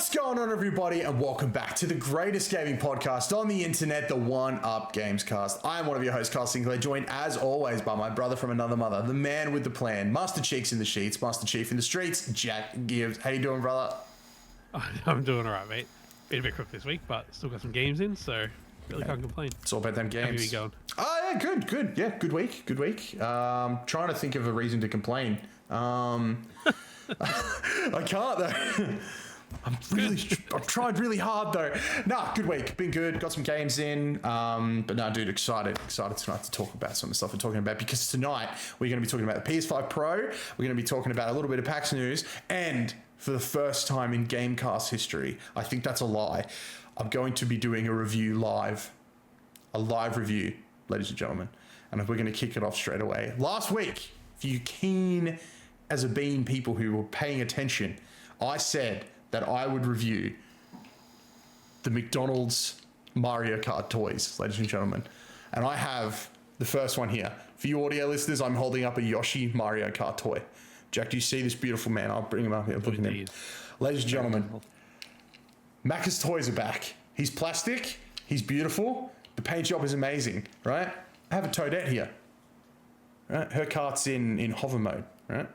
What's going on, everybody, and welcome back to the greatest gaming podcast on the internet, the One Up Gamescast. I am one of your hosts, Carl Sinclair, joined as always by my brother from another mother, the man with the plan, Master Cheeks in the sheets, Master Chief in the streets, Jack Gibbs. How you doing, brother? I'm doing all right, mate. Been a bit quick this week, but still got some games in, so really can't complain. It's all about them games. How are you going? Oh, yeah, good. Yeah, good week. Trying to think of a reason to complain. I can't, though. I've tried really hard though. Nah, good week. Been good. Got some games in. But no, dude, excited tonight to talk about some of the stuff we're talking about, because tonight we're going to be talking about the PS5 Pro. We're going to be talking about a little bit of PAX news, and for the first time in Gamecast history, I think that's a lie, I'm going to be doing a live review, ladies and gentlemen, and we're going to kick it off straight away. Last week, for you keen as a bean people who were paying attention, I said that I would review the McDonald's Mario Kart toys, ladies and gentlemen. And I have the first one here. For you audio listeners, I'm holding up a Yoshi Mario Kart toy. Jack, do you see this beautiful man? I'll bring him up here. Look at him. Ladies and gentlemen, Maccas toys are back. He's plastic. He's beautiful. The paint job is amazing, right? I have a Toadette here. Right? Her kart's in hover mode, right?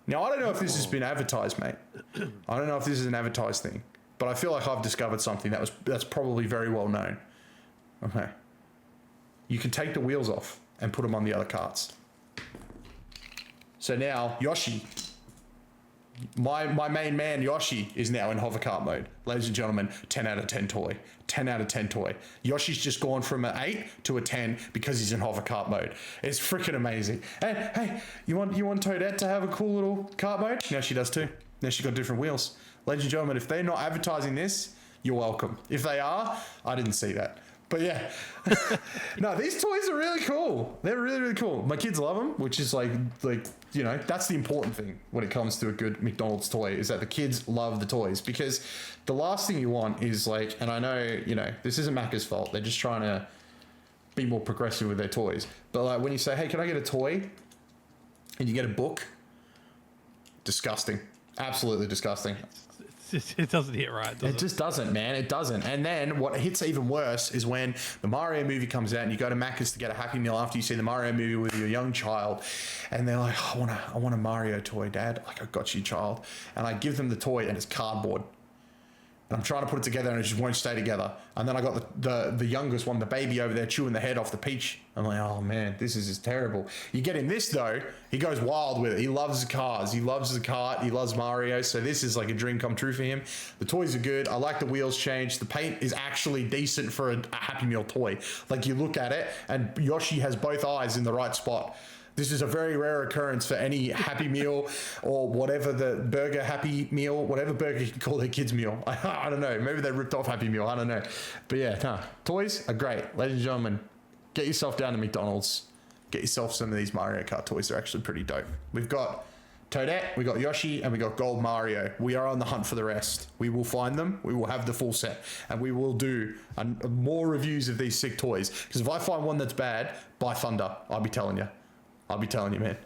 Now, I don't know if this has been advertised, mate. I don't know if this is an advertised thing, but I feel like I've discovered something that's probably very well known. Okay. You can take the wheels off and put them on the other karts. So now, Yoshi, my main man, Yoshi, is now in hover kart mode. Ladies and gentlemen, 10 out of 10 toy. 10 out of 10 toy. Yoshi's just gone from an 8 to a 10 because he's in hover kart mode. It's freaking amazing. Hey, you want Toadette to have a cool little kart mode? Now she does too. Now she's got different wheels. Ladies and gentlemen, if they're not advertising this, you're welcome. If they are, I didn't see that. But yeah, no, these toys are really cool. They're really, really cool. My kids love them, which is like, you know, that's the important thing when it comes to a good McDonald's toy, is that the kids love the toys, because the last thing you want is like, and I know, you know, this isn't Maccas' fault. They're just trying to be more progressive with their toys. But like when you say, hey, can I get a toy? And you get a book. Disgusting. Absolutely disgusting. It doesn't hit right, does it? It just doesn't, man. It doesn't. And then what hits even worse is when the Mario movie comes out and you go to Maccas to get a Happy Meal after you see the Mario movie with your young child, and they're like, I want a Mario toy, Dad. Like, I got you, child. And I give them the toy and it's cardboard. And I'm trying to put it together and it just won't stay together. And then I got the youngest one, the baby over there, chewing the head off the peach. I'm like, oh man, this is just terrible. You get in this though, he goes wild with it. He loves cars. He loves the kart. He loves Mario. So this is like a dream come true for him. The toys are good. I like the wheels changed. The paint is actually decent for a Happy Meal toy. Like, you look at it and Yoshi has both eyes in the right spot. This is a very rare occurrence for any Happy Meal or whatever the burger Happy Meal, whatever burger you can call their kids' meal. I don't know. Maybe they ripped off Happy Meal. I don't know. But yeah, toys are great. Ladies and gentlemen, get yourself down to McDonald's. Get yourself some of these Mario Kart toys. They're actually pretty dope. We've got Toadette, we got Yoshi, and we got Gold Mario. We are on the hunt for the rest. We will find them. We will have the full set, and we will do more reviews of these sick toys. Because if I find one that's bad, buy Thunder. I'll be telling you, man,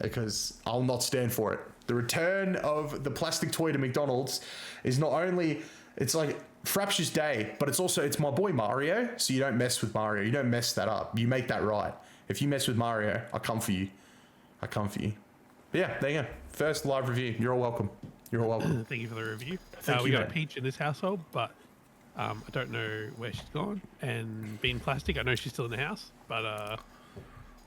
because I'll not stand for it. The return of the plastic toy to McDonald's is not only, it's like fraptious day, but it's my boy Mario. So you don't mess with Mario. You don't mess that up. You make that right. If you mess with Mario, I come for you. But yeah, there you go. First live review. You're all welcome. Thank you for the review. We got a Peach in this household, but I don't know where she's gone. And being plastic, I know she's still in the house, but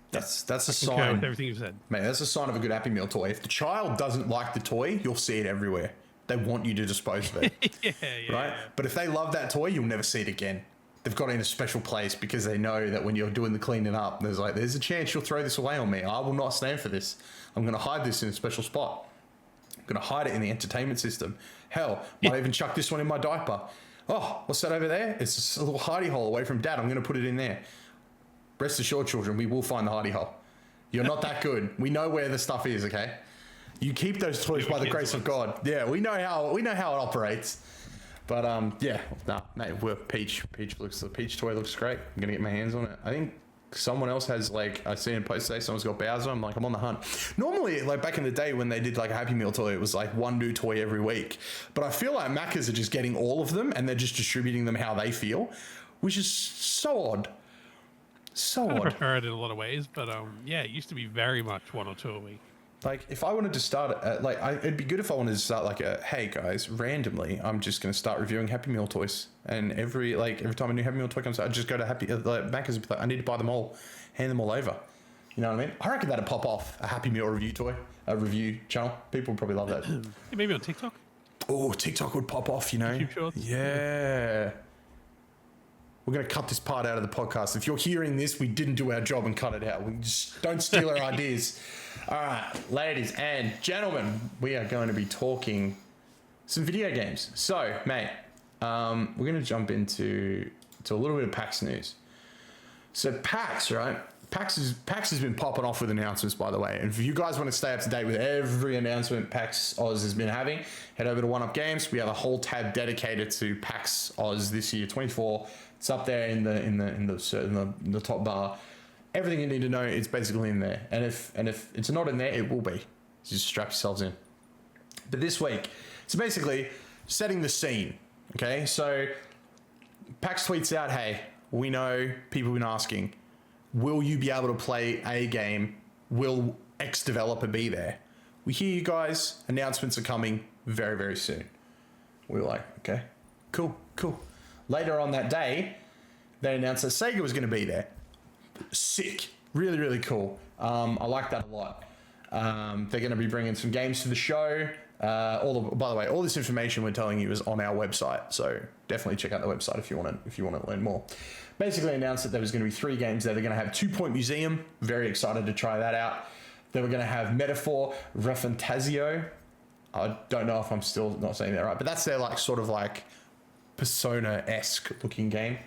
that's a sign. With everything you've said, mate. That's a sign of a good Happy Meal toy. If the child doesn't like the toy, you'll see it everywhere. They want you to dispose of it, yeah, right? Yeah. But if they love that toy, you'll never see it again. They've got it in a special place because they know that when you're doing the cleaning up, there's a chance you'll throw this away on me. I will not stand for this. I'm going to hide this in a special spot. I'm going to hide it in the entertainment system. Hell, might even chuck this one in my diaper. Oh, what's that over there? It's just a little hidey hole away from Dad. I'm going to put it in there. Rest assured, children, we will find the hidey hole. You're not that good. We know where the stuff is, okay? You keep those toys by the grace of God. Yeah, we know how it operates. But yeah, nah, mate, the peach toy looks great. I'm gonna get my hands on it. I think Someone else has, like, I seen a post today, someone's got Bowser. I'm like, I'm on the hunt. Normally, like back in the day when they did like a Happy Meal toy, it was like one new toy every week. But I feel like Maccas are just getting all of them and they're just distributing them how they feel, which is so odd. So I odd. prefer it in a lot of ways, but yeah, it used to be very much 1 or 2 a week. Like, if I wanted to start, it'd be good if I wanted to start like hey guys, randomly, I'm just going to start reviewing Happy Meal toys. And every time a new Happy Meal toy comes out, I just go to Maccas and be like, I need to buy them all, hand them all over. You know what I mean? I reckon that'd pop off, a Happy Meal a review channel. People would probably love that. Yeah, maybe on TikTok. Oh, TikTok would pop off, you know? YouTube Shorts. Yeah. We're going to cut this part out of the podcast. If you're hearing this, we didn't do our job and cut it out. We just don't steal our ideas. All right, ladies and gentlemen, we are going to be talking some video games. So, mate, we're going to jump into a little bit of PAX news. So, PAX, right? PAX has been popping off with announcements, by the way. And if you guys want to stay up to date with every announcement PAX Oz has been having, head over to One Up Games. We have a whole tab dedicated to PAX Oz this year, 24. It's up there in the top bar. Everything you need to know is basically in there. And if it's not in there, it will be. Just strap yourselves in. But this week, it's basically setting the scene. Okay, so PAX tweets out, hey, we know people have been asking, will you be able to play a game? Will X developer be there? We hear you guys. Announcements are coming very, very soon. We were like, okay, cool. Later on that day, they announced that Sega was going to be there. Sick. Really, really cool. I like that a lot. They're going to be bringing some games to the show. By the way, all this information we're telling you is on our website, so definitely check out the website if you want to learn more. Basically announced that there was going to be 3 games there. They're going to have 2 Point Museum. Very excited to try that out. They were going to have Metaphor Refantasio. I don't know if I'm still not saying that right, but that's their like sort of like Persona-esque looking game.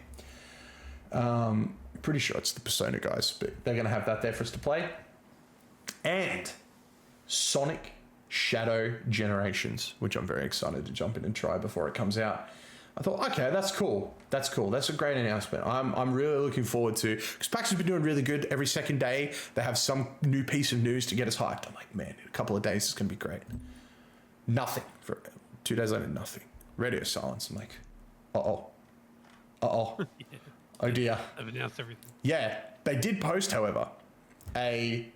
Pretty sure it's the Persona guys, but they're going to have that there for us to play. And Sonic Shadow Generations, which I'm very excited to jump in and try before it comes out. I thought, okay, that's cool. That's a great announcement. I'm really looking forward to, because PAX has been doing really good. Every second day, they have some new piece of news to get us hyped. I'm like, man, in a couple of days, it's going to be great. Nothing. For 2 days later, nothing. Radio silence. I'm like, uh-oh. Yeah. Oh, dear. I've announced everything. Yeah. They did post, however, a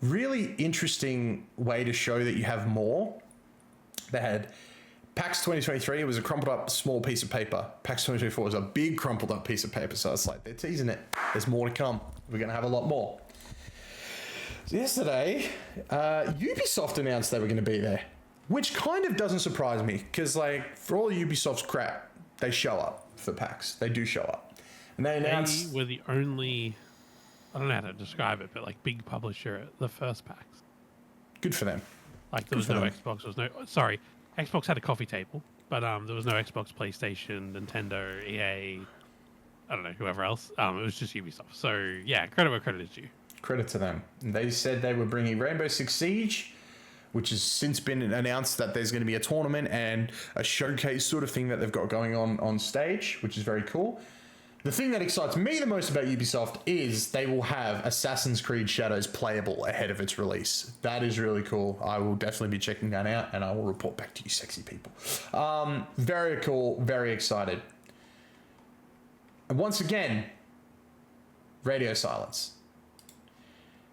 really interesting way to show that you have more. They had PAX 2023, it was a crumpled up small piece of paper. PAX 2024 was a big crumpled up piece of paper. So it's like, they're teasing it. There's more to come. We're going to have a lot more. So yesterday, Ubisoft announced they were going to be there, which kind of doesn't surprise me because, like, for all Ubisoft's crap, they show up for PAX. They do show up. And they announced... They were the only, I don't know how to describe it, but like big publisher at the first PAX. Good for them. Like there was no Xbox, Xbox had a coffee table, but there was no Xbox, PlayStation, Nintendo, EA, I don't know, whoever else. It was just Ubisoft. So yeah, credit where credit is due. Credit to them. They said they were bringing Rainbow Six Siege, which has since been announced that there's going to be a tournament and a showcase sort of thing that they've got going on stage, which is very cool. The thing that excites me the most about Ubisoft is they will have Assassin's Creed Shadows playable ahead of its release. That is really cool. I will definitely be checking that out and I will report back to you sexy people. Very cool, very excited. And once again, radio silence.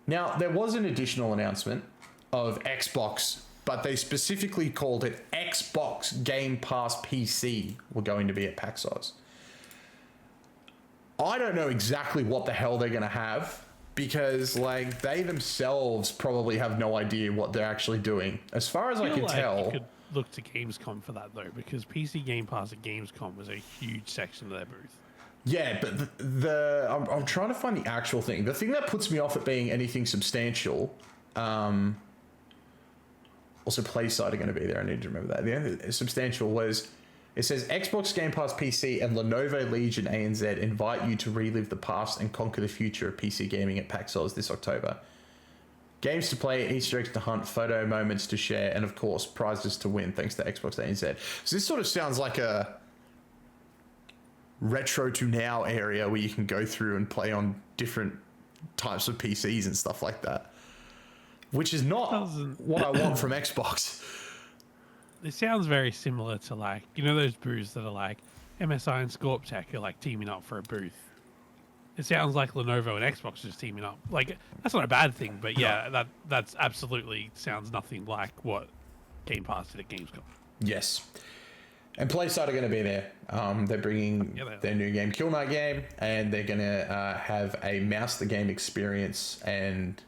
Now, there was an additional announcement of Xbox, but they specifically called it Xbox Game Pass PC were going to be at PAX Oz. I don't know exactly what the hell they're going to have because, like, they themselves probably have no idea what they're actually doing. As far as I can tell... You could look to Gamescom for that, though, because PC Game Pass at Gamescom was a huge section of their booth. Yeah, but I'm trying to find the actual thing. The thing that puts me off at being anything substantial... also, PlaySide are going to be there. I need to remember that. The only substantial was... It says Xbox Game Pass PC and Lenovo Legion ANZ invite you to relive the past and conquer the future of PC gaming at PAX Oz this October. Games to play, Easter eggs to hunt, photo moments to share, and of course, prizes to win thanks to Xbox ANZ. So this sort of sounds like a retro to now area where you can go through and play on different types of PCs and stuff like that, which is not what I want from Xbox. It sounds very similar to, like, you know, those booths that are like MSI and Scorp Tech are like teaming up for a booth. It sounds like Lenovo and Xbox just teaming up. Like, that's not a bad thing, but yeah, that's absolutely sounds nothing like what Game Pass did at Gamescom. Yes. And PlaySide are going to be there. They're bringing their new game, Kill Knight game, and they're going to have a mouse the game experience. And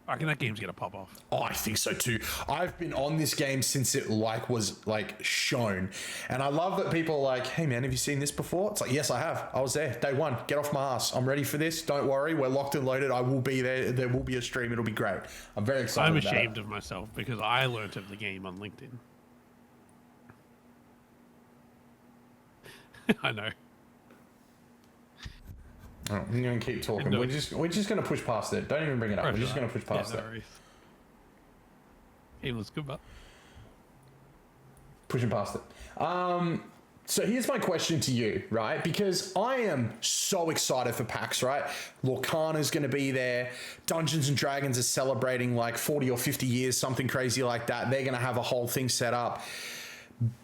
I reckon that game's going to pop off. Oh, I think so too. I've been on this game since it was shown, and I love that people are like, "Hey man, have you seen this before?" It's like, yes, I have. I was there day one. Get off my ass. I'm ready for this. Don't worry, we're locked and loaded. I will be there. There will be a stream. It'll be great. I'm very excited. I'm ashamed of myself because I learnt of the game on LinkedIn. I know. Oh, I'm going to keep talking. We're just going to push past it. Don't even bring it up. We're just going to push past it. Game looks good, but pushing past it. So here's my question to you, right? Because I am so excited for PAX, right? Lorcana's going to be there. Dungeons and Dragons is celebrating like 40 or 50 years, something crazy like that. They're going to have a whole thing set up.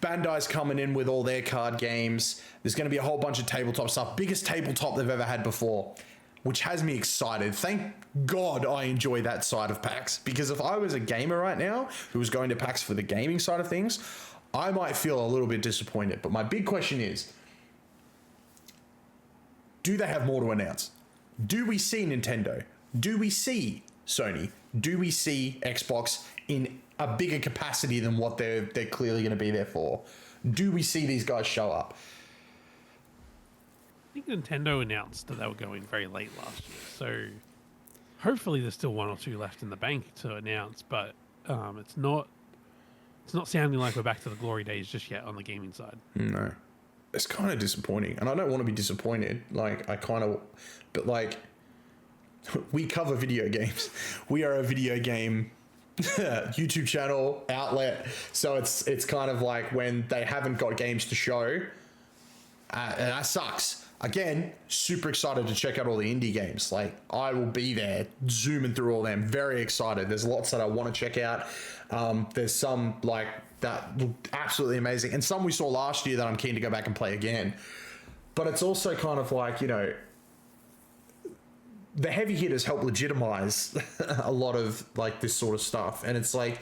Bandai's coming in with all their card games. There's going to be a whole bunch of tabletop stuff. Biggest tabletop they've ever had before, which has me excited. Thank God I enjoy that side of PAX, because if I was a gamer right now who was going to PAX for the gaming side of things, I might feel a little bit disappointed. But my big question is, do they have more to announce? Do we see Nintendo? Do we see Sony? Do we see Xbox in a bigger capacity than what they're clearly going to be there for? Do we see these guys show up? I think Nintendo announced that they were going very late last year, so hopefully there's still one or two left in the bank to announce, but it's not sounding like we're back to the glory days just yet on the gaming side. No. It's kind of disappointing, and I don't want to be disappointed. But we cover video games. We are a video game YouTube channel outlet, so it's kind of like when they haven't got games to show, and that sucks. Again, super excited to check out all the indie games. Like, I will be there zooming through all them. Very excited. There's lots that I want to check out. There's some like that look absolutely amazing, and some we saw last year that I'm keen to go back and play again. But it's also kind of like, you know, the heavy hitters help legitimize a lot of like this sort of stuff, and it's like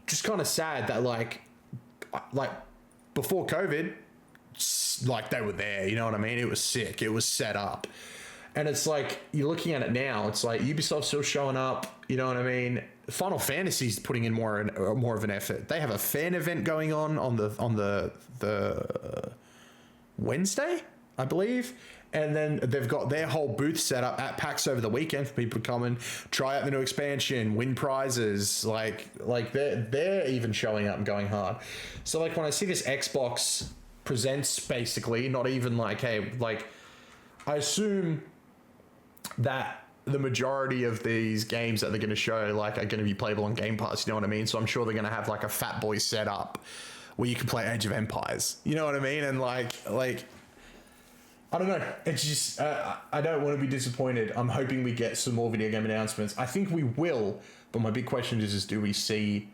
just kind of sad that like before COVID, like they were there, you know what I mean? It was sick. It was set up, and it's like you're looking at it now. It's like Ubisoft's still showing up, you know what I mean? Final Fantasy's putting in more of an effort. They have a fan event going on the Wednesday, I believe. And then they've got their whole booth set up at PAX over the weekend for people to come and try out the new expansion, win prizes. Like they're even showing up and going hard. So like when I see this Xbox Presents, basically, not even like, hey, like I assume that the majority of these games that they're going to show like are going to be playable on Game Pass. You know what I mean? So I'm sure they're going to have like a Fat Boy setup where you can play Age of Empires. You know what I mean? And like. I don't know. It's just, I don't want to be disappointed. I'm hoping we get some more video game announcements. I think we will, but my big question is do we see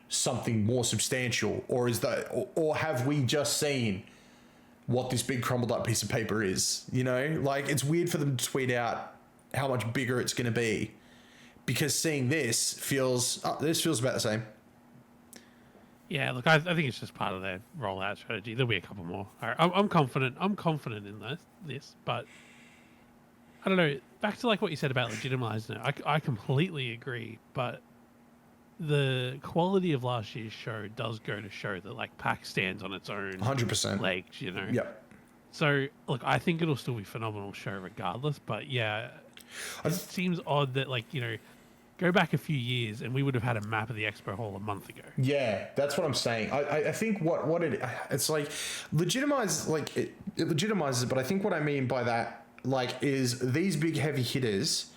something more substantial, or or have we just seen what this big crumbled up piece of paper is? You know, like it's weird for them to tweet out how much bigger it's going to be, because seeing this feels about the same. Yeah, look, I think it's just part of their rollout strategy. There'll be a couple more. I'm confident. I'm confident in this, but I don't know. Back to like what you said about legitimizing it. I completely agree, but the quality of last year's show does go to show that like PAX stands on its own 100% legs, you know. Yep. So look, I think it'll still be a phenomenal show regardless. But yeah, it seems odd that like, you know, go back a few years and we would have had a map of the expo hall a month ago. Yeah, that's what I'm saying. I think it's like legitimize, like it legitimizes it, but I think what I mean by that like is these big heavy hitters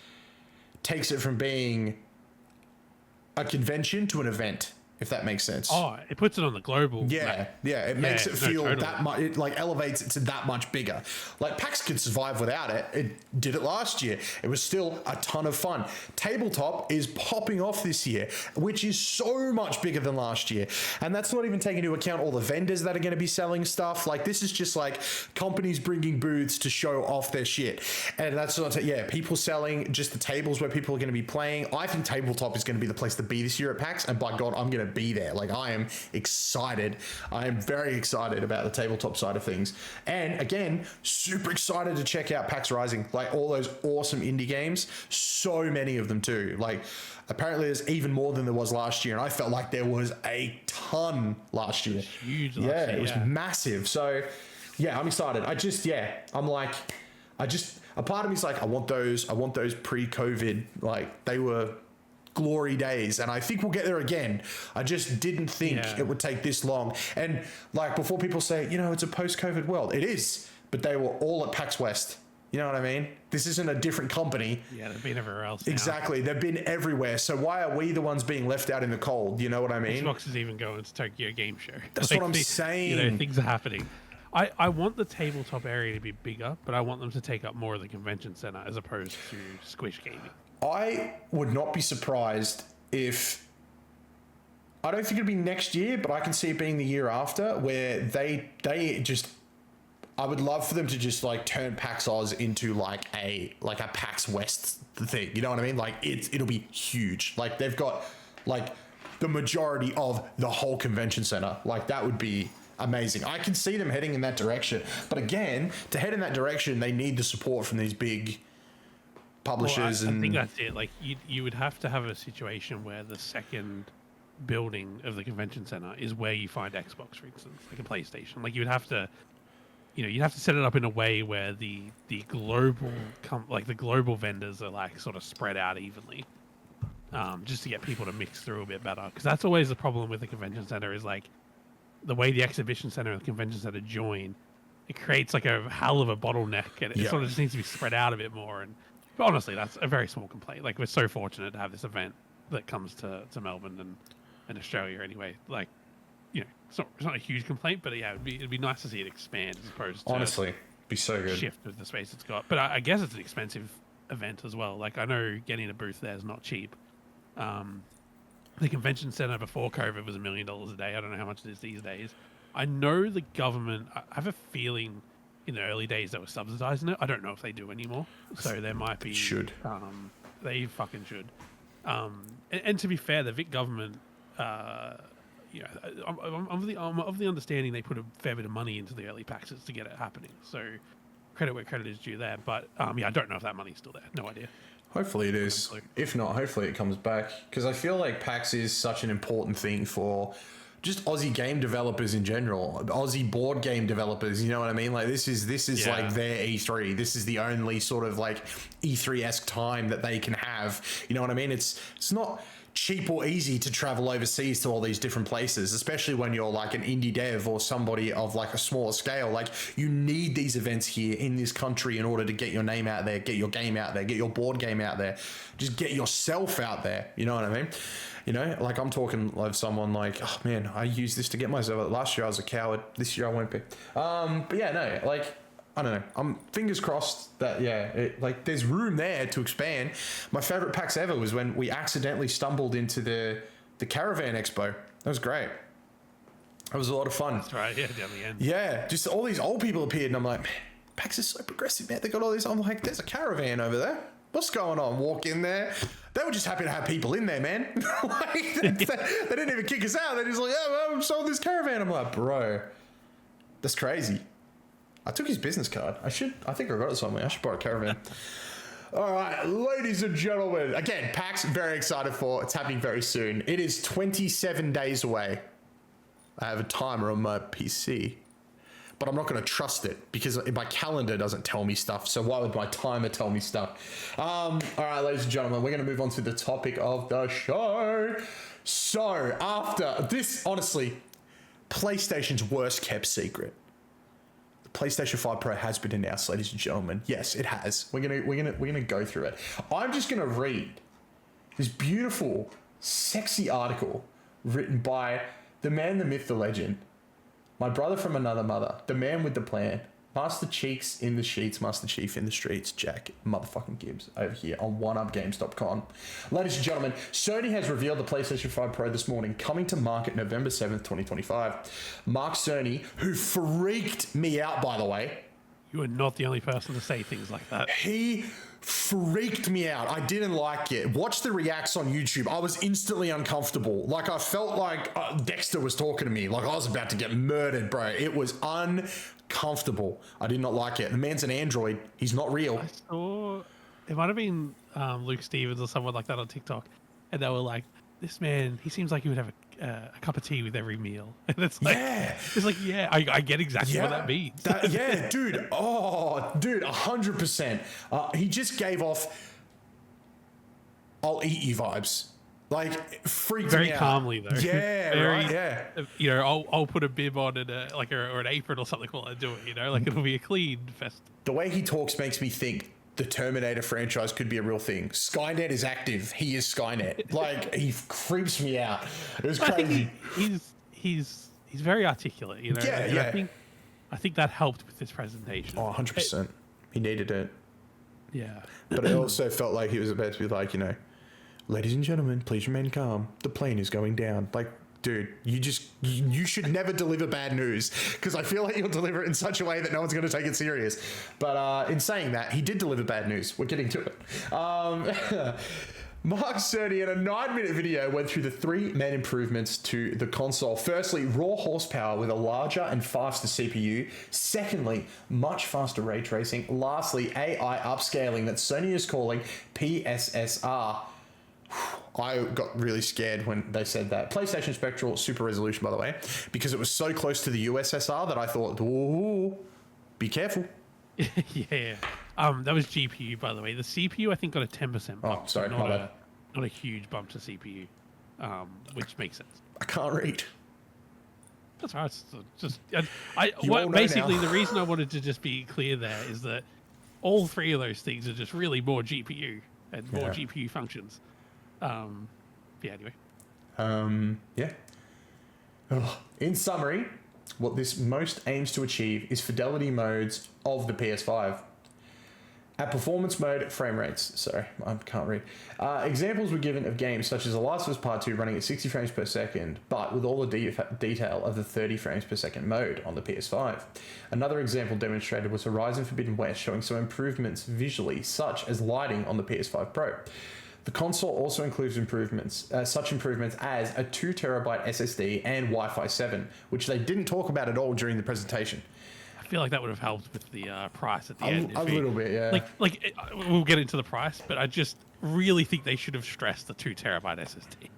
takes it from being a convention to an event. if that makes sense. Oh, it puts it on the global. Yeah, yeah, it makes it no, feel totally. that much. It like elevates it to that much bigger. Like PAX could survive without it. It did it last year. It was still a ton of fun. Tabletop is popping off this year, which is so much bigger than last year. And that's not even taking into account all the vendors that are going to be selling stuff. Like this is just like companies bringing booths to show off their shit. And that's not, people selling just the tables where people are going to be playing. I think tabletop is going to be the place to be this year at PAX. And by God, I'm going to be there. Like I am excited. I am very excited about the tabletop side of things. And again, super excited to check out PAX Rising. Like all those awesome indie games. So many of them too. Like apparently there's even more than there was last year. And I felt like there was a ton last year. Huge last year, it was massive. So yeah, I'm excited. I'm like, a part of me is like, I want those pre-COVID, like they were glory days, and I think we'll get there again. I just didn't think it would take this long. And like before people say, it's a post-COVID world, it is, but they were all at PAX West. You know what I mean? This isn't a different company. Yeah, they've been everywhere else now. Exactly. They've been everywhere. So why are we the ones being left out in the cold? You know what I mean? Xbox is even going to Tokyo Game Show. That's what I'm saying. Things are happening. I want the tabletop area to be bigger, but I want them to take up more of the convention center as opposed to Squish Gaming. I would not be surprised if, I don't think it'd be next year, but I can see it being the year after, where they just, I would love for them to just like turn PAX Oz into like a PAX West thing. You know what I mean? Like it'll be huge. Like they've got like the majority of the whole convention center. Like that would be amazing. I can see them heading in that direction. But again, to head in that direction, they need the support from these big publishers. I think that's it. Like you would have to have a situation where the second building of the convention center is where you find Xbox, for instance, like a PlayStation. Like you'd have to set it up in a way where the global the global vendors are like sort of spread out evenly, just to get people to mix through a bit better. Because that's always the problem with the convention center is like the way the exhibition center and the convention center join, it creates like a hell of a bottleneck, and it sort of just needs to be spread out a bit more. And but honestly, that's a very small complaint. Like we're so fortunate to have this event that comes to Melbourne and Australia anyway. Like, it's not a huge complaint, but yeah, it'd be nice to see it expand as opposed to honestly be so good shift with the space it's got. But I guess it's an expensive event as well. Like I know getting a booth there is not cheap. The convention center before COVID was $1 million a day. I don't know how much it is these days. I know the government, I have a feeling in the early days they were subsidizing it. I don't know if they do anymore. So there might be. Should. They fucking should. And to be fair, the Vic government, I'm of the understanding they put a fair bit of money into the early PAXs to get it happening. So credit where credit is due there. But I don't know if that money's still there. No idea. Hopefully it is. If not, hopefully it comes back. Because I feel like PAX is such an important thing for just Aussie game developers in general. Aussie board game developers, you know what I mean? Like this is like their E3. This is the only sort of like E3-esque time that they can have. You know what I mean? It's not cheap or easy to travel overseas to all these different places, especially when you're like an indie dev or somebody of like a smaller scale. Like you need these events here in this country in order to get your name out there, get your game out there, get your board game out there, just get yourself out there. You know what I mean? Like I'm talking of someone like, oh man, I used this to get myself. Last year I was a coward. This year I won't be. But yeah, no, like I don't know. I'm fingers crossed that there's room there to expand. My favorite PAX ever was when we accidentally stumbled into the Caravan Expo. That was great. That was a lot of fun. That's right. Yeah, down the end. Yeah, just all these old people appeared, and I'm like, man, PAX is so progressive, man. They got all these. I'm like, there's a caravan over there. What's going on? Walk in there. They were just happy to have people in there, man. They didn't even kick us out. They're just like, yeah, well, I'm sold this caravan. I'm like, bro, that's crazy. I took his business card. I think I got it somewhere. I should borrow a caravan. All right, ladies and gentlemen. Again, PAX, very excited for. It's happening very soon. It is 27 days away. I have a timer on my PC, but I'm not going to trust it because my calendar doesn't tell me stuff. So why would my timer tell me stuff? All right, ladies and gentlemen, we're going to move on to the topic of the show. So after this, honestly, PlayStation's worst kept secret. PlayStation 5 Pro has been announced, ladies and gentlemen. Yes, it has. We're gonna go through it. I'm just gonna read this beautiful, sexy article written by the man, the myth, the legend, my brother from another mother, the man with the plan, Master Cheeks in the sheets, Master Chief in the streets, Jack motherfucking Gibbs over here on OneUpGames.com. Ladies and gentlemen, Sony has revealed the PlayStation 5 Pro this morning, coming to market November 7th, 2025. Mark Cerny, who freaked me out, by the way. You are not the only person to say things like that. He freaked me out. I didn't like it. Watch the reacts on YouTube. I was instantly uncomfortable. Like, I felt like Dexter was talking to me. Like, I was about to get murdered, bro. It was uncomfortable. I did not like it. The man's an android. He's not real. I saw, it might have been Luke Stevens or someone like that on TikTok, and they were like, this man, he seems like he would have a cup of tea with every meal. And it's like, I get exactly what that means. Dude. Oh, dude, 100%. He just gave off I'll eat you vibes. Like, freaked very me out. Calmly though. Yeah, very, right. Yeah. You know, I'll put a bib on and or an apron or something while I do it. You know, like it'll be a clean fest. The way he talks makes me think the Terminator franchise could be a real thing. Skynet is active. He is Skynet. Like, he creeps me out. It was crazy. I think he's very articulate. You know. Yeah, and yeah. I think that helped with this presentation. Oh, 100%. He needed it. Yeah. But it also felt like he was about to be like, you know, ladies and gentlemen, please remain calm. The plane is going down. Like, dude, you should never deliver bad news, because I feel like you'll deliver it in such a way that no one's going to take it serious. But in saying that, he did deliver bad news. We're getting to it. Mark Cerny in a 9-minute video went through the 3 main improvements to the console. Firstly, raw horsepower with a larger and faster CPU. Secondly, much faster ray tracing. Lastly, AI upscaling that Sony is calling PSSR. I got really scared when they said that. PlayStation Spectral Super Resolution, by the way, because it was so close to the USSR that I thought, ooh, be careful. Yeah. That was GPU, by the way. The CPU, I think, got a 10% bump. Oh, sorry, my bad. Not a huge bump to CPU, which makes sense. I can't read. That's right. It's just basically the reason I wanted to just be clear there is that all 3 of those things are just really more GPU and more GPU functions. Anyway. Yeah. In summary, what this most aims to achieve is fidelity modes of the PS5. At performance mode, frame rates. Sorry, I can't read. Examples were given of games such as The Last of Us Part 2 running at 60 frames per second, but with all the detail of the 30 frames per second mode on the PS5. Another example demonstrated was Horizon Forbidden West, showing some improvements visually, such as lighting on the PS5 Pro. The console also includes such improvements as a 2TB SSD and Wi-Fi 7, which they didn't talk about at all during the presentation. I feel like that would have helped with the price at the end. A little bit, yeah. We'll get into the price, but I just really think they should have stressed the 2TB SSD.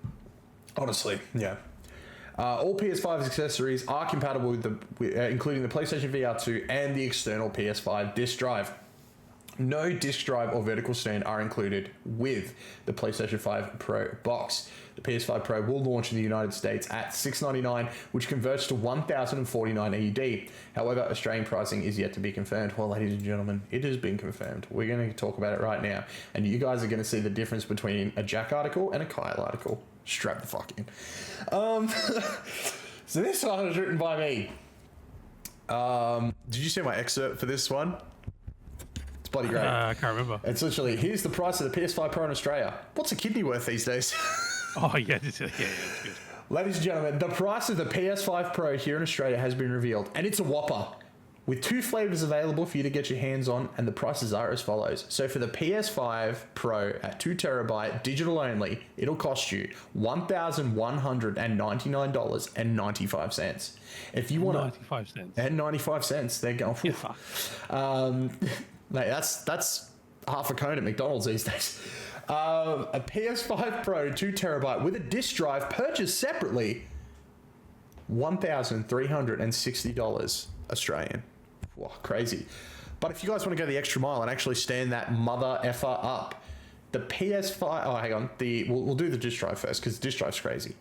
Honestly, yeah. All PS5 accessories are compatible with including the PlayStation VR 2 and the external PS5 disc drive. No disc drive or vertical stand are included with the PlayStation 5 Pro box. The PS5 Pro will launch in the United States at $699, which converts to $1,049 AUD. However, Australian pricing is yet to be confirmed. Well, ladies and gentlemen, it has been confirmed. We're going to talk about it right now, and you guys are going to see the difference between a Jack article and a Kyle article. Strap the fuck in. So this one was written by me. Did you see my excerpt for this one? Bloody great. I can't remember. It's literally, here's the price of the PS5 Pro in Australia. What's a kidney worth these days? Oh, yeah. It's good. Ladies and gentlemen, the price of the PS5 Pro here in Australia has been revealed, and it's a whopper. With 2 flavors available for you to get your hands on, and the prices are as follows. So for the PS5 Pro at 2TB digital only, it'll cost you $1,199.95. If you want 95 cents. And 95 cents. They're going for mate, that's half a cone at McDonald's these days. A PS5 Pro 2TB with a disc drive purchased separately, $1,360 Australian. Wow, crazy. But if you guys want to go the extra mile and actually stand that mother effer up, the PS5. Oh, hang on. We'll do the disc drive first, because the disc drive's crazy.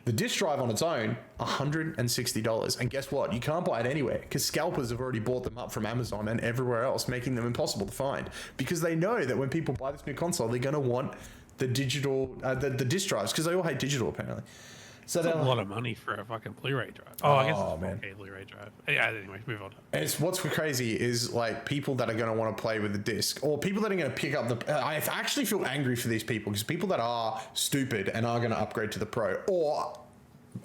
The disc drive on its own, $160. And guess what? You can't buy it anywhere, because scalpers have already bought them up from Amazon and everywhere else, making them impossible to find. Because they know that when people buy this new console, they're going to want the digital, the disc drives, because they all hate digital apparently. So That's they're a lot of money for a fucking Blu-ray drive. Oh, I guess it's a man. 4K Blu-ray drive. Yeah, anyway, move on. It's what's crazy is like people that are going to want to play with the disc, or people that are going to pick up the. I actually feel angry for these people because people that are stupid and are going to upgrade to the Pro, or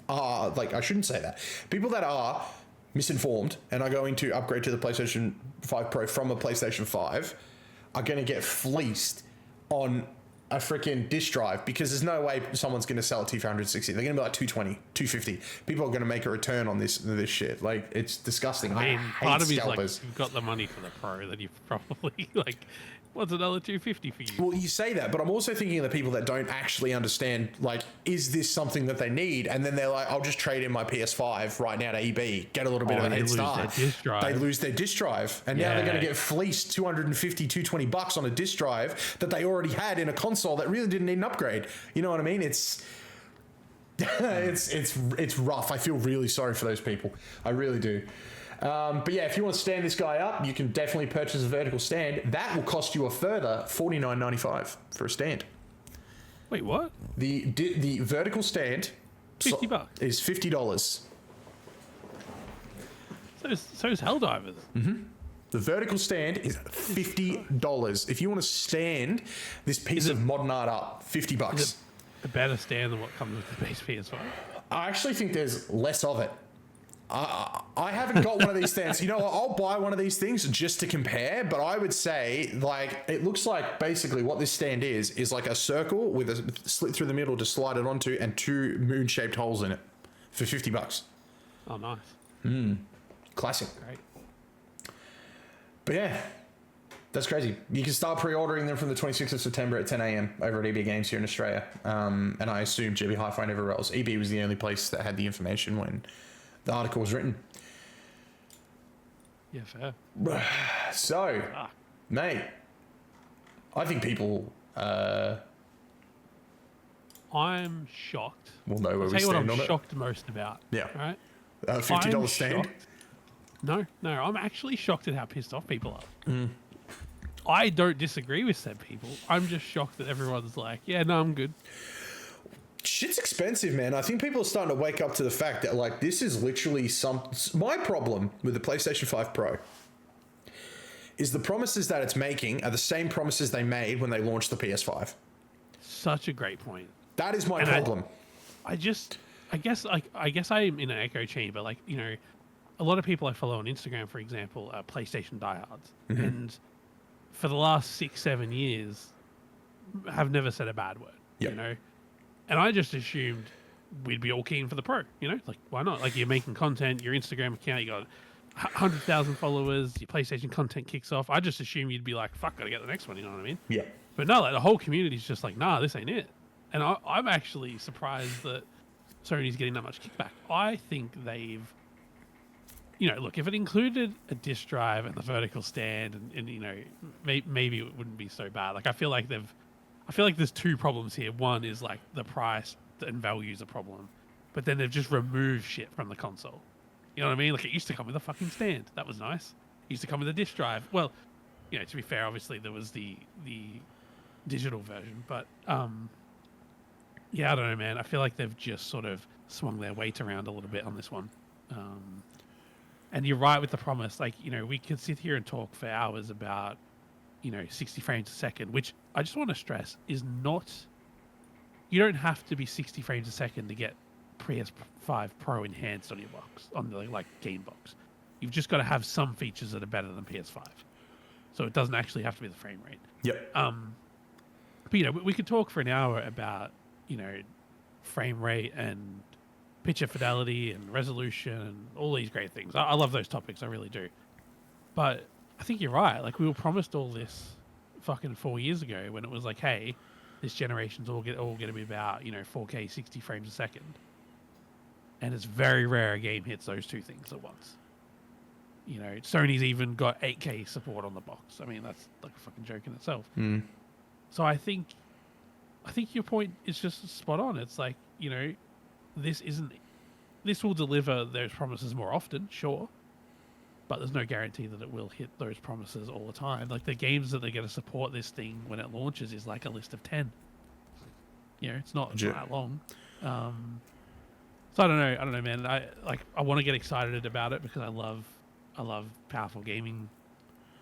are like I shouldn't say that. People that are misinformed and are going to upgrade to the PlayStation 5 Pro from a PlayStation 5 are going to get fleeced on a freaking disk drive because there's no way someone's going to sell it to you for 160. They're going to be like 220, 250. People are going to make a return on this shit. Like, it's disgusting. I mean, hate part of me is scalpers. like, you've got the money for the Pro, then you've probably like, what's another 250 for you? Well, you say that, but I'm also thinking of the people that don't actually understand, like, is this something that they need? And then they're like, I'll just trade in my PS5 right now to EB, get a little bit of a head start. They lose their disk drive. And now they're going to get fleeced 250, 220 bucks on a disk drive that they already had in a console that really didn't need an upgrade. You know what I mean? It's it's rough. I feel really sorry for those people. I really do. But yeah, if you want to stand this guy up, you can definitely purchase a vertical stand. That will cost you a further $49.95 for a stand. Wait, what? The vertical stand $50 is $50. So is Helldivers. Mm-hmm. The vertical stand is $50. If you want to stand this piece of modern art up, $50. Is it a better stand than what comes with the base PS5? I actually think there's less of it. I haven't got one of these stands. You know what? I'll buy one of these things just to compare, but I would say, like, it looks like basically what this stand is like a circle with a slit through the middle to slide it onto and two moon-shaped holes in it for $50. Oh, nice. Classic. Great. But yeah, that's crazy. You can start pre-ordering them from the 26th of September at 10 a.m. over at EB Games here in Australia. And I assume GB Hi-Fi and everywhere else. EB was the only place that had the information when the article was written. Yeah, fair. So, mate, I think people I'm shocked. will know where I'll we tell you what stand I'm on it. shocked most about. Yeah. Right? $50 stand? Shocked. No, I'm actually shocked at how pissed off people are. I don't disagree with said people. I'm just shocked that everyone's like, yeah, no, I'm good. Shit's expensive, man. I think people are starting to wake up to the fact that, like, this is literally my problem with the PlayStation 5 Pro is the promises that it's making are the same promises they made when they launched the PS5. Such a great point. That is my problem. I guess I'm in an echo chamber. Like, you know, a lot of people I follow on Instagram, for example, are PlayStation diehards. Mm-hmm. And for the last 6-7 years, have never said a bad word, Yep. you know? And I just assumed we'd be all keen for the Pro, you know? Like, why not? Like, you're making content, your Instagram account, you got 100,000 followers, your PlayStation content kicks off. I just assume you'd be like, fuck, gotta get the next one, you know what I mean? Yeah. But no, like, the whole community's just like, nah, this ain't it. And I'm actually surprised that Sony's getting that much kickback. I think they've, you know, look, if it included a disc drive and the vertical stand and you know, maybe it wouldn't be so bad. Like, I feel like there's two problems here. One is like the price and value is a problem, but then they've just removed shit from the console. You know what I mean? Like, it used to come with a fucking stand. That was nice. It used to come with a disc drive. Well, you know, to be fair, obviously there was the digital version, but yeah, I don't know, man. I feel like they've just sort of swung their weight around a little bit on this one. And you're right with the promise. Like, you know, we could sit here and talk for hours about, you know, 60 frames a second, which I just want to stress is not, you don't have to be 60 frames a second to get PS5 Pro enhanced on your box, on the, like, game box. You've just got to have some features that are better than PS5. So it doesn't actually have to be the frame rate. Yep. But, you know, we could talk for an hour about, you know, frame rate and picture fidelity and resolution and all these great things. I love those topics. I really do. But I think you're right. Like, we were promised all this fucking 4 years ago when it was like, hey, this generation's all going to be about, you know, 4K 60 frames a second. And it's very rare a game hits those two things at once. You know, Sony's even got 8K support on the box. I mean, that's like a fucking joke in itself. So I think your point is just spot on. It's like, you know, this will deliver those promises more often, sure, but there's no guarantee that it will hit those promises all the time. Like, the games that they're going to support this thing when it launches is like a list of 10. You know, it's not that long. So I don't know, man. I want to get excited about it because I love powerful gaming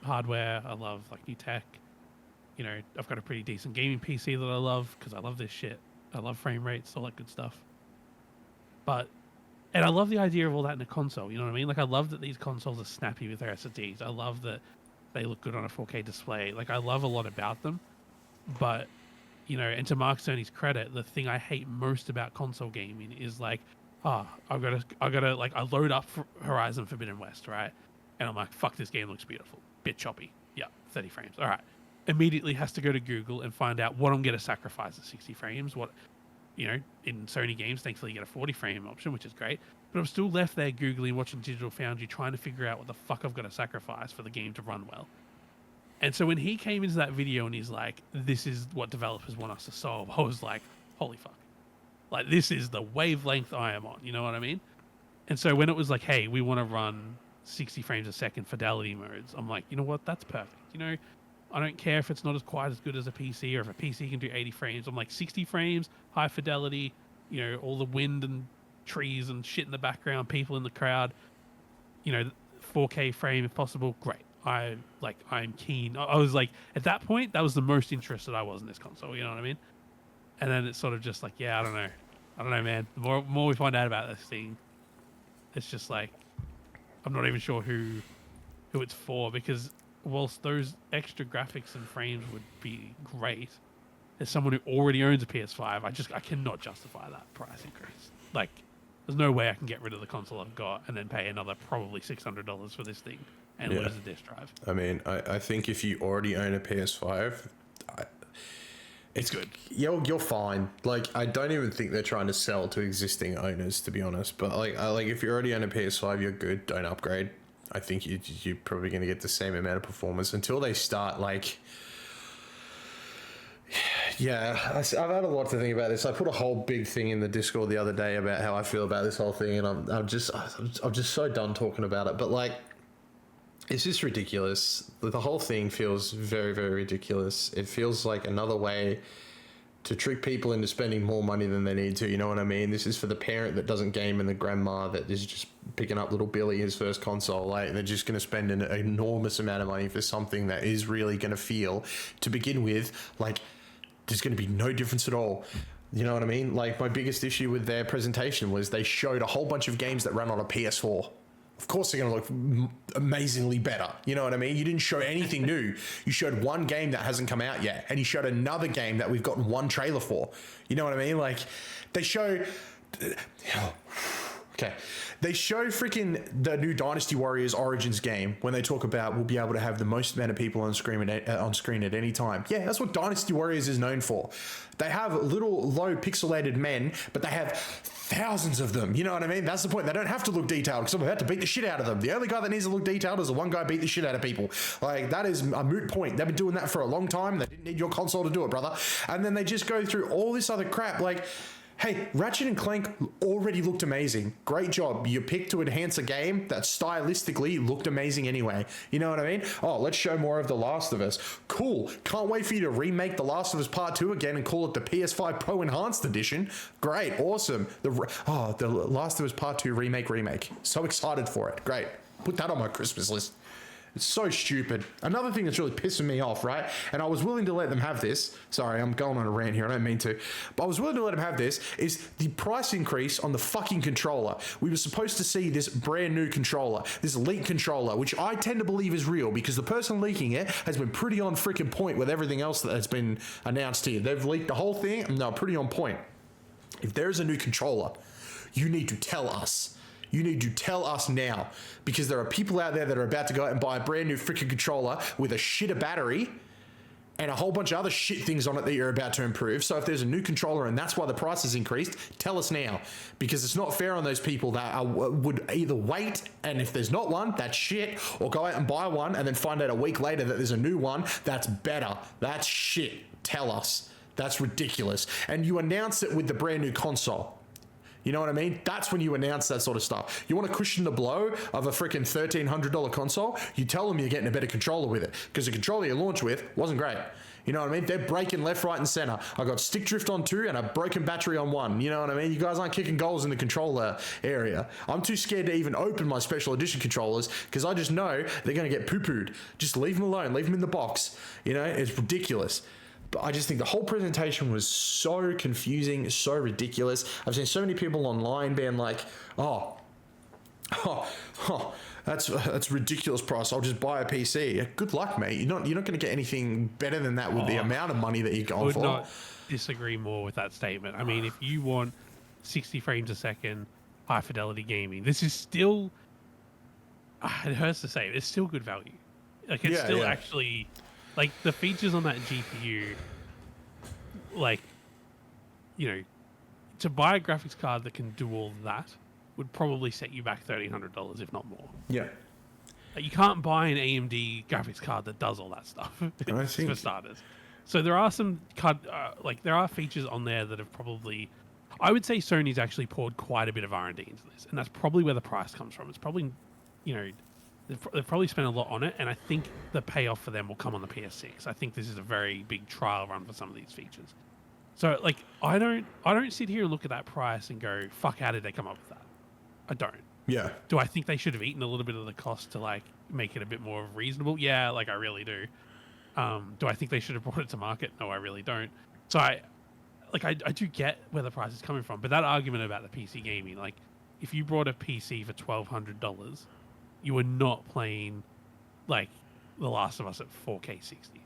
hardware. I love like new tech. You know, I've got a pretty decent gaming PC that I love because I love this shit. I love frame rates, all that good stuff. And I love the idea of all that in a console. You know what I mean? Like, I love that these consoles are snappy with their SSDs. I love that they look good on a 4K display. Like, I love a lot about them. But, you know, and to Mark Cerny's credit, the thing I hate most about console gaming is like, I gotta like, I load up Horizon Forbidden West, right? And I'm like, fuck, this game looks beautiful. Bit choppy. Yeah, 30 frames. All right. Immediately has to go to Google and find out what I'm going to sacrifice at 60 frames. What, you know, in Sony games, thankfully you get a 40 frame option, which is great. But I'm still left there Googling, watching Digital Foundry, trying to figure out what the fuck I've got to sacrifice for the game to run well. And so when he came into that video and he's like, this is what developers want us to solve, I was like, holy fuck. Like, this is the wavelength I am on, you know what I mean? And so when it was like, hey, we want to run 60 frames a second fidelity modes, I'm like, you know what, that's perfect. You know, I don't care if it's not as quite as good as a PC or if a PC can do 80 frames. I'm like 60 frames, high fidelity, you know, all the wind and trees and shit in the background, people in the crowd, you know, 4K frame if possible. Great. I'm keen. I was like, at that point, that was the most interested I was in this console. You know what I mean? And then it's sort of just like, yeah, I don't know, man. The more we find out about this thing, it's just like, I'm not even sure who it's for, because whilst those extra graphics and frames would be great, as someone who already owns a PS5, I cannot justify that price increase. Like, there's no way I can get rid of the console I've got and then pay another probably $600 for this thing and lose the disk drive. I mean, I think if you already own a PS5, it's good. You're fine. Like, I don't even think they're trying to sell to existing owners, to be honest. But like if you already own a PS5, you're good. Don't upgrade. I think you're probably going to get the same amount of performance until they start like. Yeah, I've had a lot to think about this. I put a whole big thing in the Discord the other day about how I feel about this whole thing, and I'm just so done talking about it. But like, it's just ridiculous. The whole thing feels very, very ridiculous. It feels like another way to trick people into spending more money than they need to. You know what I mean? This is for the parent that doesn't game and the grandma that is just picking up little Billy his first console. Like, they're just going to spend an enormous amount of money for something that is really going to feel, to begin with, like there's going to be no difference at all. You know what I mean? Like, my biggest issue with their presentation was they showed a whole bunch of games that run on a PS4. Of course they're going to look amazingly better. You know what I mean? You didn't show anything new. You showed one game that hasn't come out yet, and you showed another game that we've gotten one trailer for. You know what I mean? Like, they show... Okay. They show freaking the new Dynasty Warriors Origins game when they talk about we'll be able to have the most amount of people on screen at any time. Yeah, that's what Dynasty Warriors is known for. They have little low pixelated men, but they have thousands of them. You know what I mean? That's the point. They don't have to look detailed because I'm about to beat the shit out of them. The only guy that needs to look detailed is the one guy beat the shit out of people. Like, that is a moot point. They've been doing that for a long time. They didn't need your console to do it, brother. And then they just go through all this other crap. Like, hey, Ratchet and Clank already looked amazing. Great job. You picked to enhance a game that stylistically looked amazing anyway. You know what I mean? Oh, let's show more of The Last of Us. Cool. Can't wait for you to remake The Last of Us Part 2 again and call it the PS5 Pro Enhanced Edition. Great. The Last of Us Part 2 remake. So excited for it. Great. Put that on my Christmas list. It's so stupid. Another thing that's really pissing me off, right? And I was willing to let them have this. Sorry, I'm going on a rant here. I don't mean to. But I was willing to let them have this. Is the price increase on the fucking controller. We were supposed to see this brand new controller. This leaked controller, which I tend to believe is real because the person leaking it has been pretty on freaking point with everything else that has been announced here. They've leaked the whole thing. No, pretty on point. If there's a new controller, you need to tell us. You need to tell us now, because there are people out there that are about to go out and buy a brand new freaking controller with a shitter battery and a whole bunch of other shit things on it that you're about to improve. So if there's a new controller and that's why the price is increased, tell us now, because it's not fair on those people that would either wait, and if there's not one, that's shit, or go out and buy one and then find out a week later that there's a new one that's better. That's shit. Tell us. That's ridiculous. And you announce it with the brand new console. You know what I mean? That's when you announce that sort of stuff. You want to cushion the blow of a freaking $1,300 console? You tell them you're getting a better controller with it, because the controller you launch with wasn't great. You know what I mean? They're braking left, right, and center. I got stick drift on 2 and a broken battery on 1. You know what I mean? You guys aren't kicking goals in the controller area. I'm too scared to even open my special edition controllers because I just know they're going to get poo-pooed. Just leave them alone. Leave them in the box. You know, it's ridiculous. But I just think the whole presentation was so confusing, so ridiculous. I've seen so many people online being like, that's ridiculous price. I'll just buy a PC. Good luck, mate. You're not going to get anything better than that with the amount of money that you're going for. I would not disagree more with that statement. I mean, if you want 60 frames a second, high fidelity gaming, this is still, it hurts to say, it's still good value. Like, it's still actually, like, the features on that GPU, like, you know, to buy a graphics card that can do all that would probably set you back $1,300, if not more. Yeah. Like, you can't buy an AMD graphics card that does all that stuff, for starters. So there are some there are features on there that have probably, I would say Sony's actually poured quite a bit of R&D into this, and that's probably where the price comes from. It's probably, you know, they've probably spent a lot on it, and I think the payoff for them will come on the PS6. I think this is a very big trial run for some of these features. So, like, I don't sit here and look at that price and go, fuck, how did they come up with that? I don't. Yeah. Do I think they should have eaten a little bit of the cost to, like, make it a bit more reasonable? Yeah, like, I really do. Do I think they should have brought it to market? No, I really don't. So I do get where the price is coming from, but that argument about the PC gaming, like, if you brought a PC for $1,200, you were not playing, like, The Last of Us at 4K 60.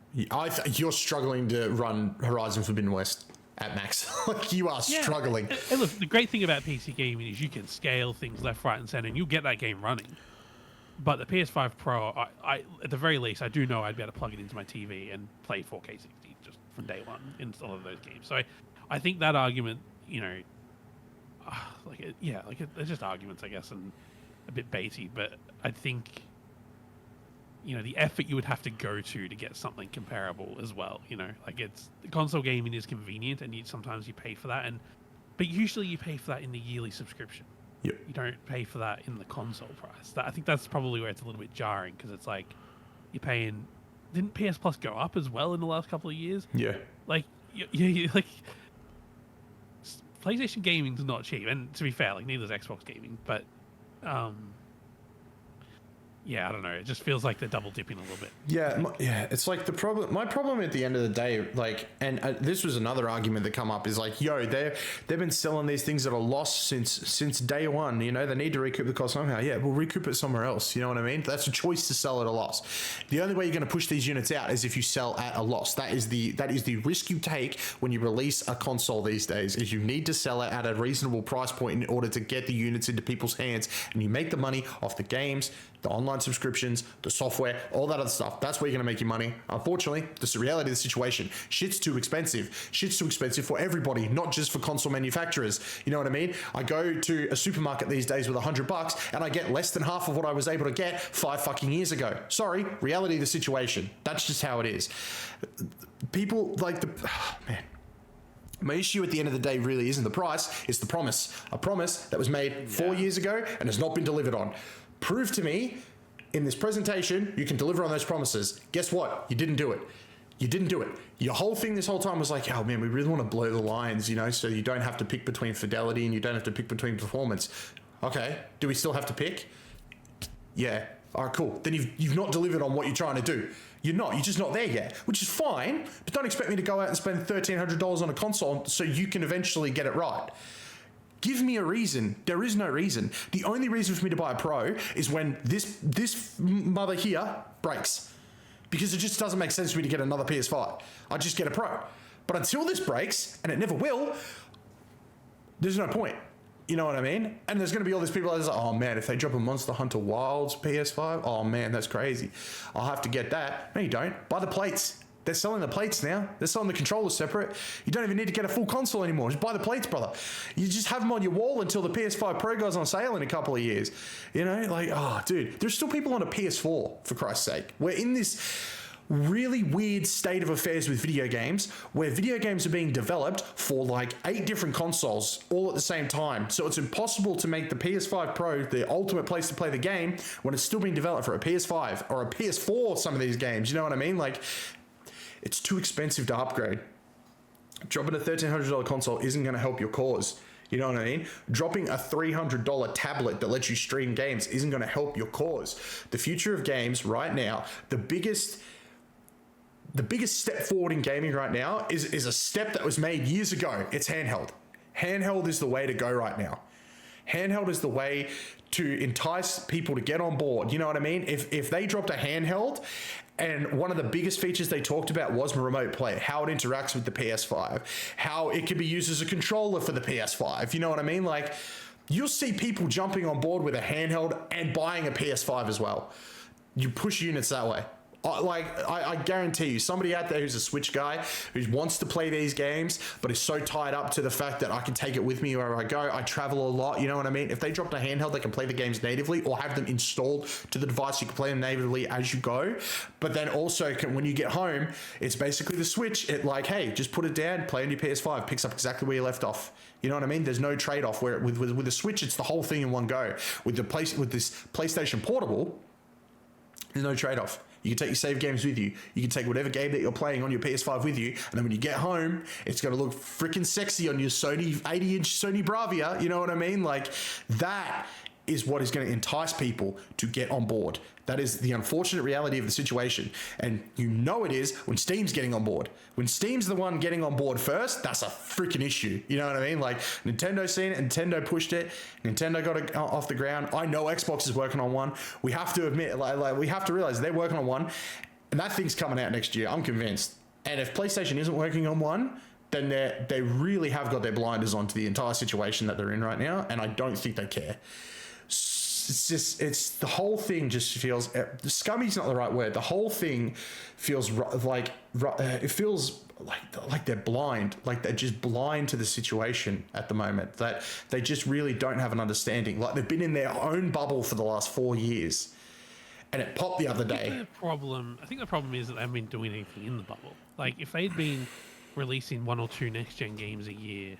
You're struggling to run Horizon Forbidden West at max. Like, you are struggling. And look, the great thing about PC gaming is you can scale things left, right, and center, and you'll get that game running. But the PS5 Pro, I at the very least, I do know I'd be able to plug it into my TV and play 4K 60 just from day one in a lot of those games. So I think that argument, you know, they're just arguments, I guess, and a bit baity. But I think, you know, the effort you would have to go to get something comparable as well. You know, like, it's console gaming is convenient, and sometimes you pay for that, but usually you pay for that in the yearly subscription. Yep. You don't pay for that in the console price. I think that's probably where it's a little bit jarring, because it's like you're paying. Didn't PS Plus go up as well in the last couple of years? Yeah. Like, like, PlayStation gaming's not cheap, and to be fair, like, neither is Xbox gaming. But yeah, I don't know. It just feels like they're double dipping a little bit. Yeah, it's like the problem. My problem at the end of the day, like, and this was another argument that come up, is like, they've been selling these things at a loss since day one. You know, they need to recoup the cost somehow. Yeah, we'll recoup it somewhere else. You know what I mean? That's a choice to sell at a loss. The only way you're going to push these units out is if you sell at a loss. That is the risk you take when you release a console these days. Is you need to sell it at a reasonable price point in order to get the units into people's hands, and you make the money off the games, the online subscriptions, the software, all that other stuff. That's where you're going to make your money. Unfortunately, this is the reality of the situation. Shit's too expensive. Shit's too expensive for everybody, not just for console manufacturers. You know what I mean? I go to a supermarket these days with $100 and I get less than half of what I was able to get 5 fucking years ago. Sorry, reality of the situation. That's just how it is. People like man. My issue at the end of the day really isn't the price, it's the promise. A promise that was made 4 years ago and has not been delivered on. Prove to me in this presentation you can deliver on those promises. Guess what? You didn't do it. You didn't do it. Your whole thing this whole time was like, oh man, we really want to blur the lines, you know, so you don't have to pick between fidelity and you don't have to pick between performance. Okay, do we still have to pick? Yeah. All right, cool. Then you've not delivered on what you're trying to do. You're just not there yet, which is fine, but don't expect me to go out and spend $1,300 on a console so you can eventually get it right. Give me a reason. There is no reason. The only reason for me to buy a Pro is when this mother here breaks. Because it just doesn't make sense for me to get another PS5. I just get a Pro. But until this breaks, and it never will, there's no point. You know what I mean? And there's going to be all these people that are like, oh man, if they drop a Monster Hunter Wilds PS5, oh man, that's crazy. I'll have to get that. No, you don't. Buy the plates. They're selling the plates now. They're selling the controllers separate. You don't even need to get a full console anymore. Just buy the plates, brother. You just have them on your wall until the PS5 Pro goes on sale in a couple of years. You know, like, oh, dude, there's still people on a PS4, for Christ's sake. We're in this really weird state of affairs with video games where video games are being developed for like 8 different consoles all at the same time. So it's impossible to make the PS5 Pro the ultimate place to play the game when it's still being developed for a PS5 or a PS4, some of these games. You know what I mean? Like, It's too expensive to upgrade. Dropping a $1,300 console isn't going to help your cause. You know what I mean? Dropping a $300 tablet that lets you stream games isn't going to help your cause. The future of games right now, the biggest step forward in gaming right now is a step that was made years ago. It's handheld. Handheld is the way to go right now. Handheld is the way to entice people to get on board. You know what I mean? If they dropped a handheld, and one of the biggest features they talked about was remote play, how it interacts with the PS5, how it can be used as a controller for the PS5. You know what I mean? Like, you'll see people jumping on board with a handheld and buying a PS5 as well. You push units that way. I guarantee you, somebody out there who's a Switch guy who wants to play these games, but is so tied up to the fact that I can take it with me wherever I go. I travel a lot, you know what I mean? If they dropped a handheld, they can play the games natively or have them installed to the device. You can play them natively as you go. But then also, when you get home, it's basically the Switch. It like, hey, just put it down, play on your PS5, picks up exactly where you left off. You know what I mean? There's no trade-off. Where with the Switch, it's the whole thing in one go. With this PlayStation Portable, there's no trade-off. You can take your save games with you. You can take whatever game that you're playing on your PS5 with you. And then when you get home, it's going to look freaking sexy on your Sony 80-inch Sony Bravia. You know what I mean? Like, that is what is going to entice people to get on board. That is the unfortunate reality of the situation. And you know it is when Steam's getting on board. When Steam's the one getting on board first, that's a freaking issue. You know what I mean? Like, Nintendo's seen it, Nintendo pushed it, Nintendo got it off the ground. I know Xbox is working on one. We have to admit, like we have to realize they're working on one, and that thing's coming out next year. I'm convinced. And if PlayStation isn't working on one, then they really have got their blinders on to the entire situation that they're in right now, and I don't think they care. It's the whole thing just feels, scummy's not the right word. The whole thing feels like it feels like they're blind, like they're just blind to the situation at the moment, that they just really don't have an understanding. Like, they've been in their own bubble for the last 4 years, and it popped the other day. I think the problem is that they haven't been doing anything in the bubble. Like, if they'd been releasing 1 or 2 next-gen games a year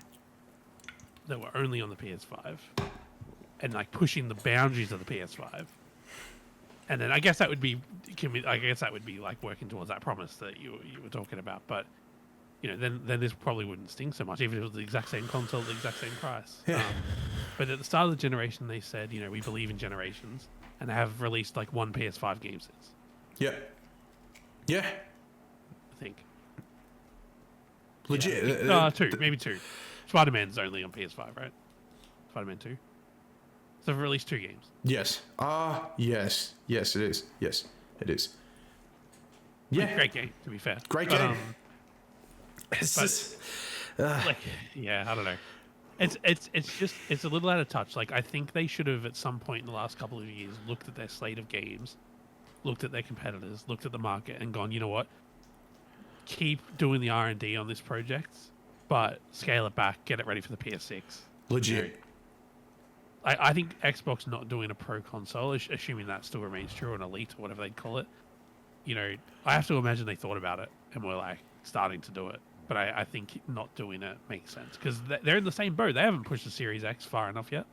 that were only on the PS5, and like pushing the boundaries of the PS5, and then I guess that would be like working towards that promise that you were talking about. But you know, then this probably wouldn't sting so much, even if it was the exact same console, the exact same price. Yeah. But at the start of the generation, they said, you know, we believe in generations, and they have released like 1 PS5 game since. Yeah. I think. Legit. Yeah, 2, maybe 2. Spider-Man's only on PS5, right? Spider-Man 2. So they've released 2 games. Yes. Yes. Yes, it is. Yes, it is. Yeah. Great game, to be fair. Great game. It's just, like, yeah, I don't know. It's a little out of touch. Like, I think they should have at some point in the last couple of years looked at their slate of games, looked at their competitors, looked at the market, and gone, you know what? Keep doing the R&D on this project, but scale it back, get it ready for the PS6. Legit. You know, I think Xbox not doing a pro console, assuming that still remains true, an elite or whatever they'd call it, you know, I have to imagine they thought about it and were like starting to do it. But I think not doing it makes sense because they're in the same boat. They haven't pushed the Series X far enough yet.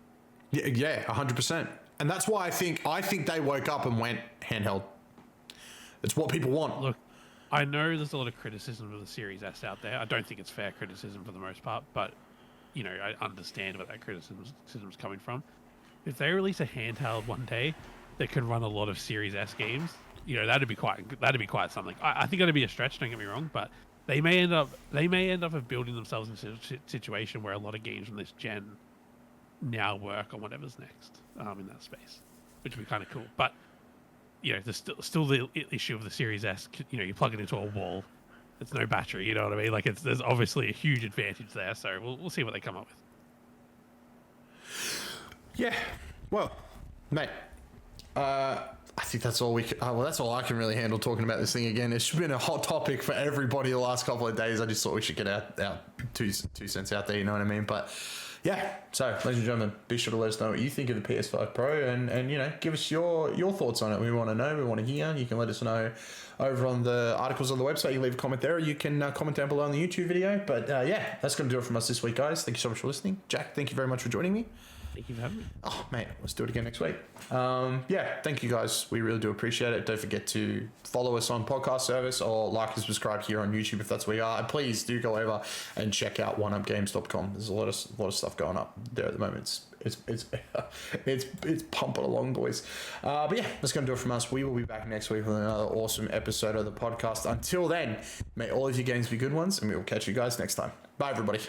Yeah, 100%. And that's why I think they woke up and went handheld. It's what people want. Look, I know there's a lot of criticism of the Series S out there. I don't think it's fair criticism for the most part, but you know, I understand where that criticism's coming from. If they release a handheld one day that can run a lot of Series S games, you know, that'd be quite something. I think it'd be a stretch. Don't get me wrong, but they may end up of building themselves into a situation where a lot of games from this gen now work on whatever's next in that space, which would be kind of cool. But you know, there's still the issue of the Series S. You know, you plug it into a wall. It's no battery, you know what I mean? Like, there's obviously a huge advantage there, so we'll see what they come up with. Yeah, well, mate, I think that's all that's all I can really handle talking about this thing again. It's been a hot topic for everybody the last couple of days. I just thought we should get our two cents out there, you know what I mean? But yeah, so ladies and gentlemen, be sure to let us know what you think of the PS5 Pro and you know, give us your thoughts on it. We want to know, we want to hear. You can let us know over on the articles on the website. You leave a comment there, or you can comment down below on the YouTube video. But yeah, that's going to do it from us this week, guys. Thank you so much for listening. Jack, thank you very much for joining me. Thank you for having me. Oh, mate, let's do it again next week. Yeah, thank you guys. We really do appreciate it. Don't forget to follow us on podcast service or like and subscribe here on YouTube if that's where you are. And please do go over and check out oneupgames.com. There's a lot of stuff going up there at the moment. It's pumping along, boys. But yeah, that's going to do it from us. We will be back next week with another awesome episode of the podcast. Until then, may all of your games be good ones, and we will catch you guys next time. Bye, everybody.